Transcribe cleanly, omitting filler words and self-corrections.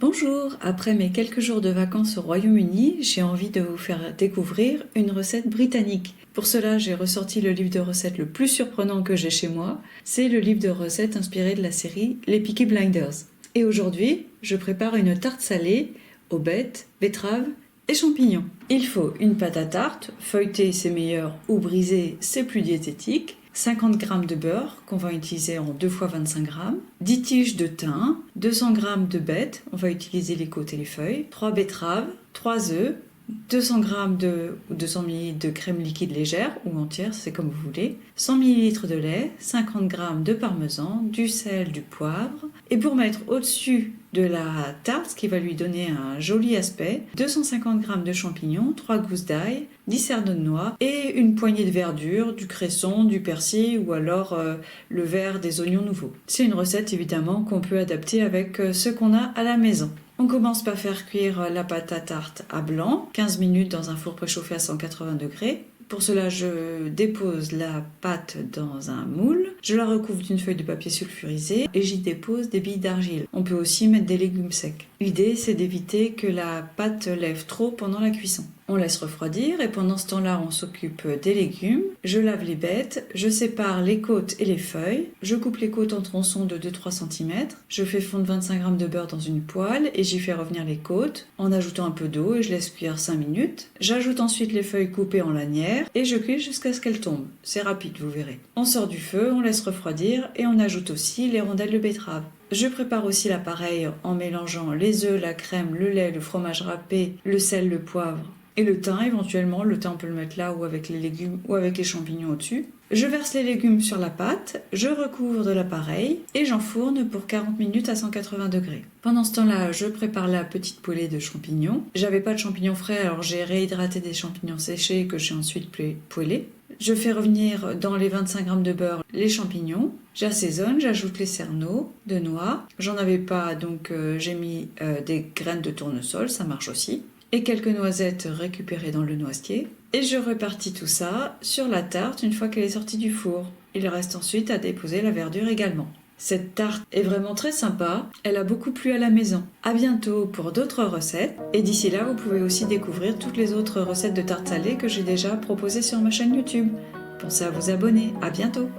Bonjour, après mes quelques jours de vacances au Royaume-Uni, j'ai envie de vous faire découvrir une recette britannique. Pour cela, j'ai ressorti le livre de recettes le plus surprenant que j'ai chez moi. C'est le livre de recettes inspiré de la série Les Peaky Blinders. Et aujourd'hui, je prépare une tarte salée aux bêtes, betteraves et champignons. Il faut une pâte à tarte, feuilletée c'est meilleur ou brisée c'est plus diététique, 50 g de beurre qu'on va utiliser en 2 fois 25 g, 10 tiges de thym, 200 g de bêtes, on va utiliser les côtes et les feuilles, 3 betteraves, 3 œufs, 200 g ou 200 ml de crème liquide légère ou entière, c'est comme vous voulez, 100 ml de lait, 50 g de parmesan, du sel, du poivre. Et pour mettre au-dessus de la tarte, ce qui va lui donner un joli aspect, 250 g de champignons, 3 gousses d'ail, 10 cerneaux de noix et une poignée de verdure, du cresson, du persil ou alors le vert des oignons nouveaux. C'est une recette évidemment qu'on peut adapter avec ce qu'on a à la maison. On commence par faire cuire la pâte à tarte à blanc, 15 minutes dans un four préchauffé à 180 degrés. Pour cela, je dépose la pâte dans un moule, je la recouvre d'une feuille de papier sulfurisé et j'y dépose des billes d'argile. On peut aussi mettre des légumes secs. L'idée, c'est d'éviter que la pâte lève trop pendant la cuisson. On laisse refroidir et pendant ce temps-là, on s'occupe des légumes. Je lave les bêtes, je sépare les côtes et les feuilles. Je coupe les côtes en tronçons de 2-3 cm. Je fais fondre 25 g de beurre dans une poêle et j'y fais revenir les côtes en ajoutant un peu d'eau et je laisse cuire 5 minutes. J'ajoute ensuite les feuilles coupées en lanières et je cuis jusqu'à ce qu'elles tombent. C'est rapide, vous verrez. On sort du feu, on laisse refroidir et on ajoute aussi les rondelles de betterave. Je prépare aussi l'appareil en mélangeant les œufs, la crème, le lait, le fromage râpé, le sel, le poivre et le thym éventuellement. Le thym on peut le mettre là ou avec les légumes ou avec les champignons au-dessus. Je verse les légumes sur la pâte, je recouvre de l'appareil et j'enfourne pour 40 minutes à 180 degrés. Pendant ce temps-là, je prépare la petite poêlée de champignons. J'avais pas de champignons frais, alors j'ai réhydraté des champignons séchés que j'ai ensuite poêlés. Je fais revenir dans les 25 g de beurre les champignons. J'assaisonne, j'ajoute les cerneaux de noix. J'en avais pas, donc j'ai mis des graines de tournesol, ça marche aussi. Et quelques noisettes récupérées dans le noisetier. Et je répartis tout ça sur la tarte une fois qu'elle est sortie du four. Il reste ensuite à déposer la verdure également. Cette tarte est vraiment très sympa, elle a beaucoup plu à la maison. A bientôt pour d'autres recettes. Et d'ici là, vous pouvez aussi découvrir toutes les autres recettes de tarte salée que j'ai déjà proposées sur ma chaîne YouTube. Pensez à vous abonner, à bientôt!